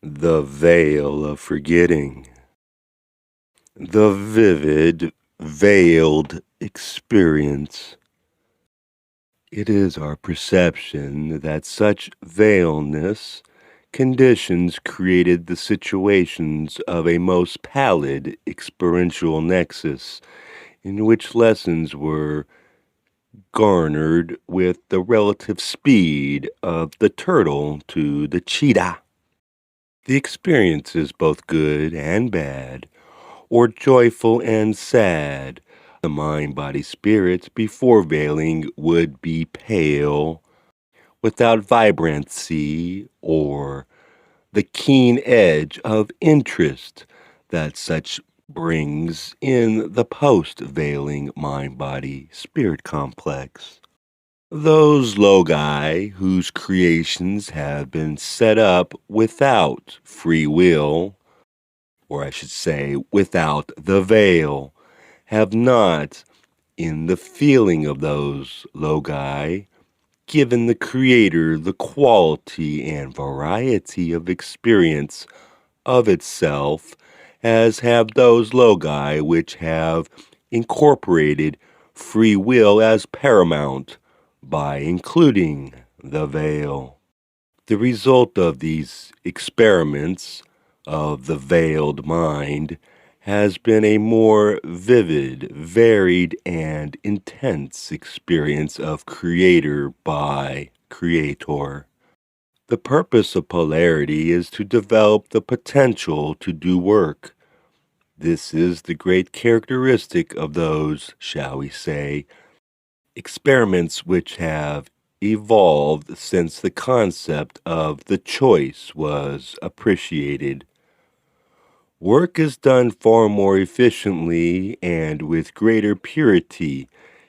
The veil of forgetting. The vivid, veiled experience. It is our perception that such veiledness conditions created the situations of a most pallid experiential nexus in which lessons were garnered with the relative speed of the turtle to the cheetah. The experience is both good and bad, or joyful and sad. The mind, body, spirit before veiling would be pale, without vibrancy or the keen edge of interest that such brings in the post-veiling mind-body spirit complex. Those logi whose creations have been set up without free will, or I should say, without the veil, have not, in the feeling of those logi, given the Creator the quality and variety of experience of itself as have those logi which have incorporated free will as paramount by including the veil. The result of these experiments of the veiled mind has been a more vivid, varied, and intense experience of Creator by Creator. The purpose of polarity is to develop the potential to do work. This is the great characteristic of those, shall we say, experiments which have evolved since the concept of the choice was appreciated. Work is done far more efficiently and with greater purity,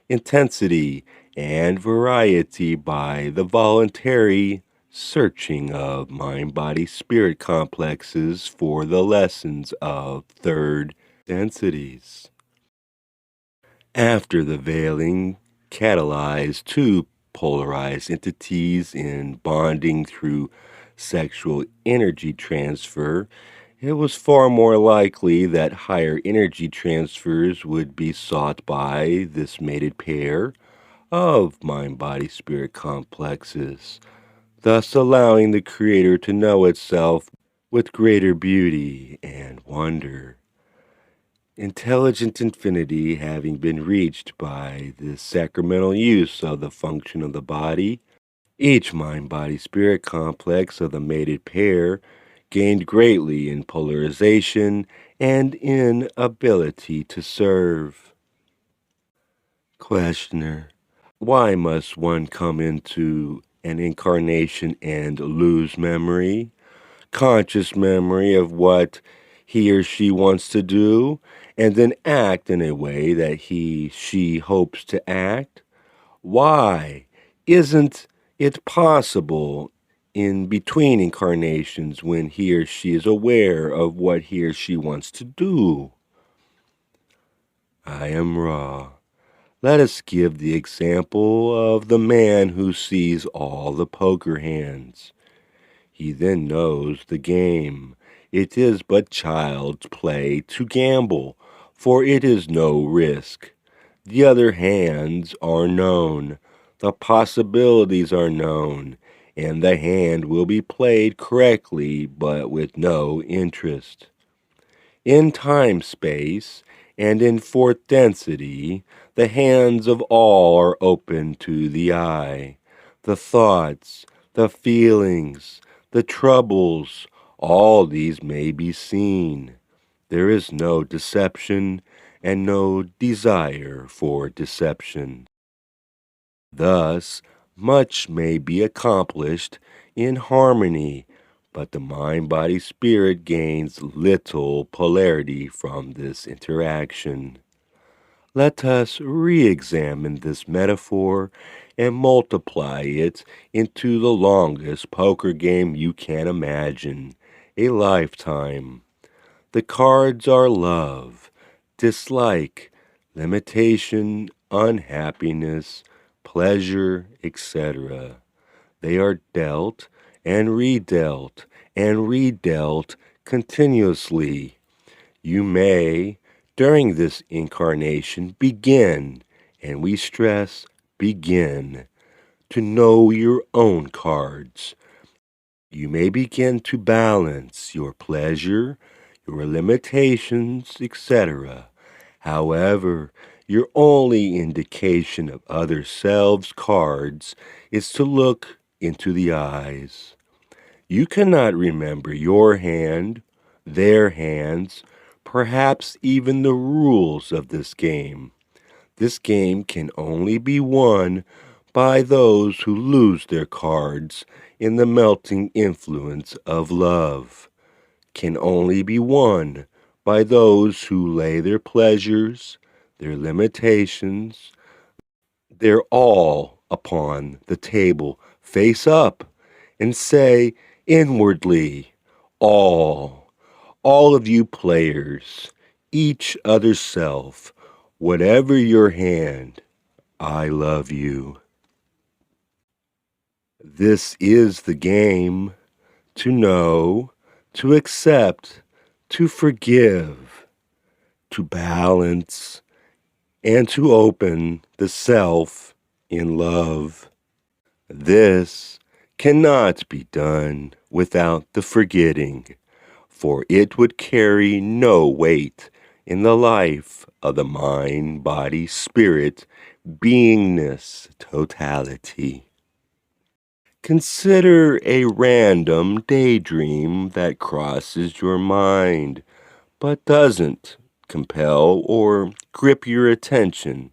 intensity, and variety by the voluntary searching of mind-body-spirit complexes for the lessons of third densities. After the veiling catalyzed two polarized entities in bonding through sexual energy transfer, it was far more likely that higher energy transfers would be sought by this mated pair of mind-body-spirit complexes, thus allowing the Creator to know itself with greater beauty and wonder. Intelligent infinity having been reached by the sacramental use of the function of the body, each mind-body-spirit complex of the mated pair gained greatly in polarization and in ability to serve. Questioner: why must one come into an incarnation and lose memory, conscious memory of what he or she wants to do, and then act in a way that she hopes to act? Why isn't it possible in between incarnations when he or she is aware of what he or she wants to do? I am Ra. Let us give the example of the man who sees all the poker hands. He then knows the game. It is but child's play to gamble, for it is no risk. The other hands are known, the possibilities are known, and the hand will be played correctly but with no interest. In time-space and in fourth density, the hands of all are open to the eye. The thoughts, the feelings, the troubles, all these may be seen. There is no deception and no desire for deception. Thus, much may be accomplished in harmony, but the mind-body-spirit gains little polarity from this interaction. Let us re-examine this metaphor and multiply it into the longest poker game you can imagine, a lifetime. The cards are love, dislike, limitation, unhappiness, pleasure, etc. They are dealt and redealt and redealt continuously. You may, during this incarnation, begin, and we stress begin, to know your own cards. You may begin to balance your pleasure, your limitations, etc. However, your only indication of other selves' cards is to look into the eyes. You cannot remember your hand, their hands, perhaps even the rules of this game. This game can only be won by those who lose their cards in the melting influence of love, can only be won by those who lay their pleasures, their limitations, their all upon the table, face up, and say inwardly, all of you players, each other self, whatever your hand, I love you. This is the game: to know, to accept, to forgive, to balance, and to open the self in love. This cannot be done without the forgetting, for it would carry no weight in the life of the mind, body, spirit, beingness, totality. Consider a random daydream that crosses your mind, but doesn't compel or grip your attention.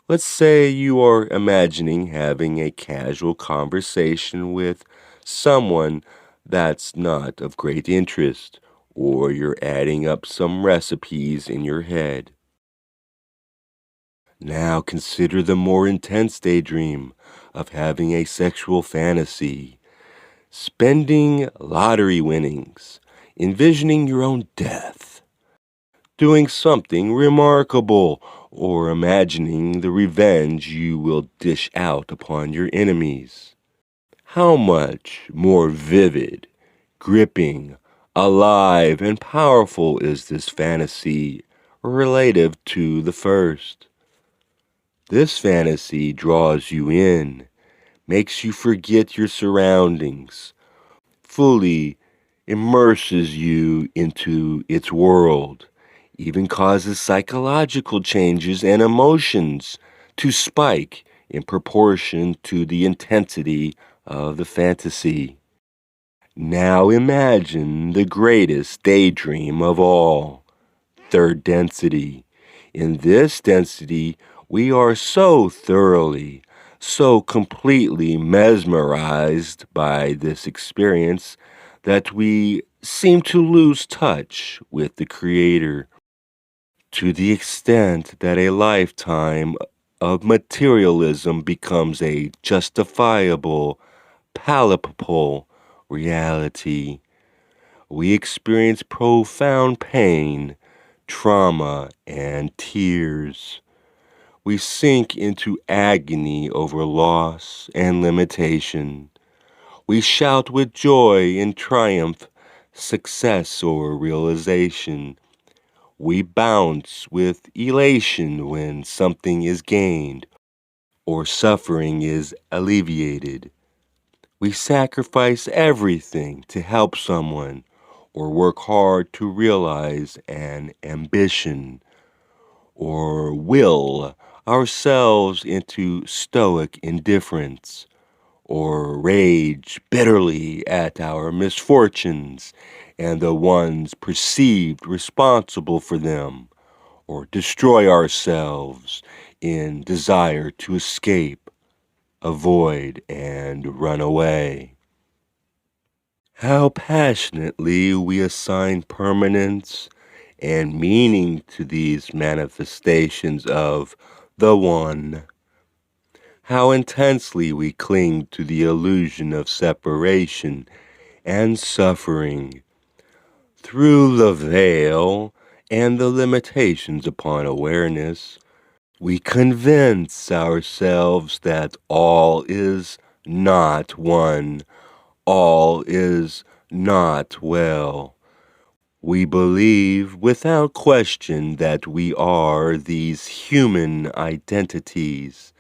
Let's say you are imagining having a casual conversation with someone that's not of great interest, or you're adding up some recipes in your head. Now consider the more intense daydream of having a sexual fantasy, spending lottery winnings, envisioning your own death, doing something remarkable, or imagining the revenge you will dish out upon your enemies. How much more vivid, gripping, alive, and powerful is this fantasy relative to the first? This fantasy draws you in, makes you forget your surroundings, fully immerses you into its world, even causes psychological changes and emotions to spike in proportion to the intensity of the fantasy. Now imagine the greatest daydream of all, third density. In this density, we are so thoroughly, so completely mesmerized by this experience that we seem to lose touch with the Creator, to the extent that a lifetime of materialism becomes a justifiable, palpable reality. We experience profound pain, trauma, and tears. We sink into agony over loss and limitation. We shout with joy and triumph, success or realization. We bounce with elation when something is gained or suffering is alleviated. We sacrifice everything to help someone or work hard to realize an ambition, or will ourselves into stoic indifference, or rage bitterly at our misfortunes and the ones perceived responsible for them, or destroy ourselves in desire to escape, avoid, and run away. How passionately we assign permanence and meaning to these manifestations of the One. How intensely we cling to the illusion of separation and suffering. Through the veil and the limitations upon awareness, we convince ourselves that all is not one, all is not well. We believe without question that we are these human identities,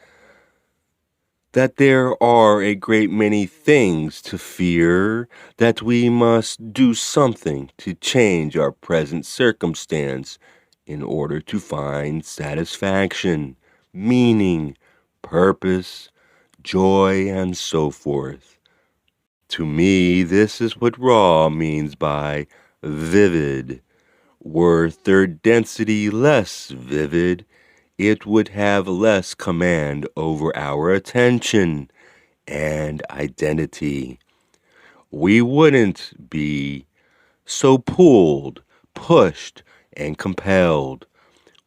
that there are a great many things to fear, that we must do something to change our present circumstance in order to find satisfaction, meaning, purpose, joy, and so forth. To me, this is what raw means by vivid. Were third density less vivid, it would have less command over our attention and identity. We wouldn't be so pulled, pushed, and compelled.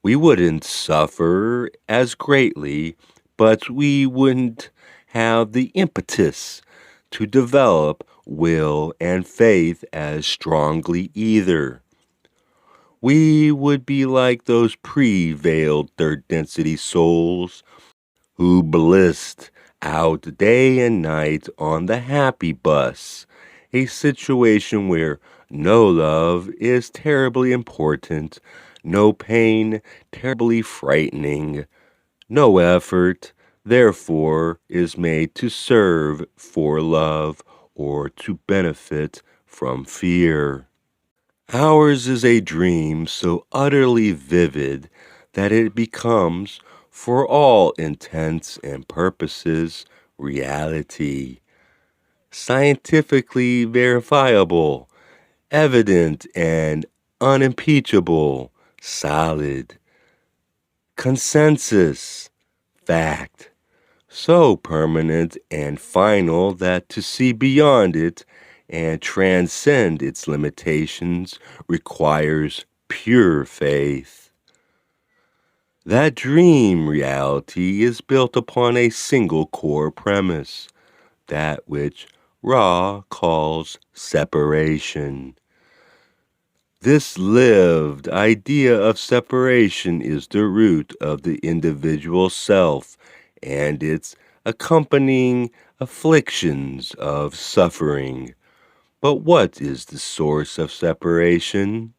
We wouldn't suffer as greatly, but we wouldn't have the impetus to develop will and faith as strongly either. We would be like those pre-veiled third density souls who blissed out day and night on the happy bus, a situation where no love is terribly important, no pain terribly frightening, no effort, therefore, is made to serve for love or to benefit from fear. Ours is a dream so utterly vivid that it becomes, for all intents and purposes, reality, scientifically verifiable, evident and unimpeachable, solid, consensus, fact, so permanent and final that to see beyond it and transcend its limitations requires pure faith. That dream reality is built upon a single core premise, that which Ra calls separation. This lived idea of separation is the root of the individual self and its accompanying afflictions of suffering. But what is the source of separation?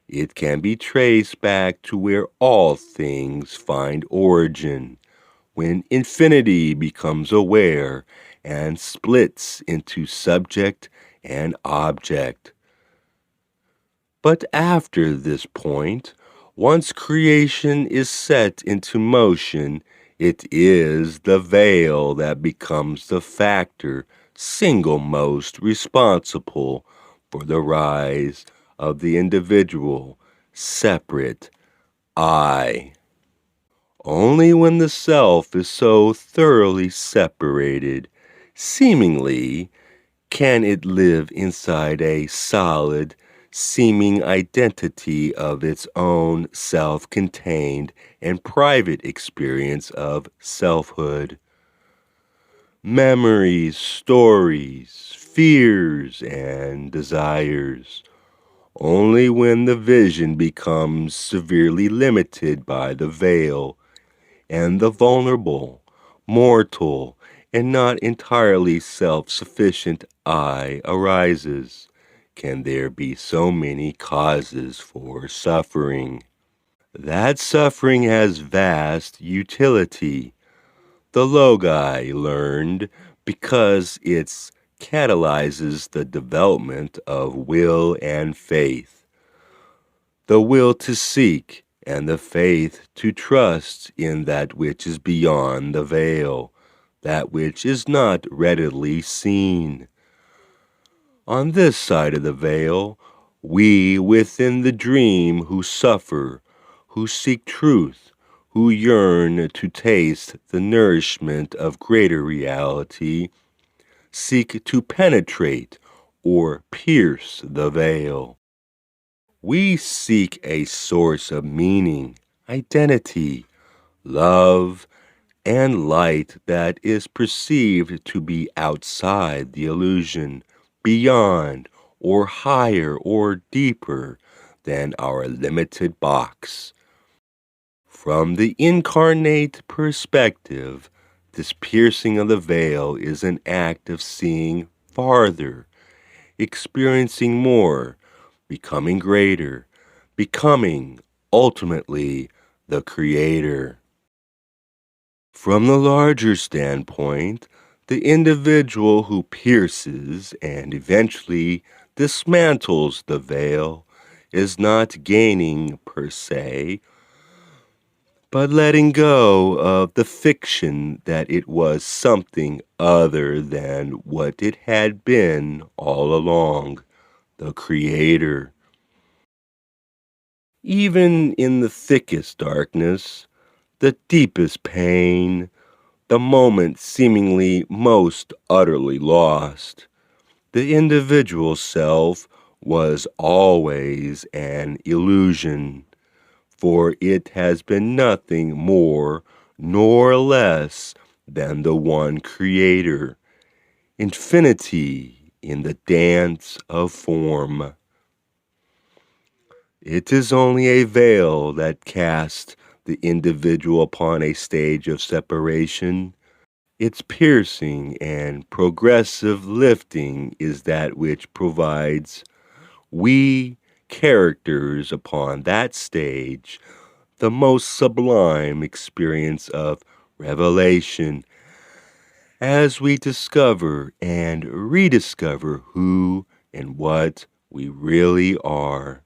It can be traced back to where all things find origin, when infinity becomes aware and splits into subject and object. But after this point, once creation is set into motion, it is the veil that becomes the factor single most responsible for the rise of the individual, separate I. Only when the self is so thoroughly separated, seemingly, can it live inside a solid, seeming identity of its own self-contained and private experience of selfhood. Memories, stories, fears, and desires. Only when the vision becomes severely limited by the veil and the vulnerable, mortal, and not entirely self-sufficient I arises, can there be so many causes for suffering. That suffering has vast utility. The Logi learned because it catalyzes the development of will and faith. The will to seek and the faith to trust in that which is beyond the veil, that which is not readily seen. On this side of the veil, we within the dream who suffer, who seek truth, who yearn to taste the nourishment of greater reality, seek to penetrate or pierce the veil. We seek a source of meaning, identity, love, and light that is perceived to be outside the illusion, beyond or higher or deeper than our limited box. From the incarnate perspective, this piercing of the veil is an act of seeing farther, experiencing more, becoming greater, becoming ultimately the creator. From the larger standpoint, the individual who pierces and eventually dismantles the veil is not gaining per se, but letting go of the fiction that it was something other than what it had been all along, the Creator. Even in the thickest darkness, the deepest pain, the moment seemingly most utterly lost, the individual self was always an illusion, for it has been nothing more nor less than the one Creator, infinity in the dance of form. It is only a veil that casts the individual upon a stage of separation. Its piercing and progressive lifting is that which provides we characters upon that stage the most sublime experience of revelation as we discover and rediscover who and what we really are.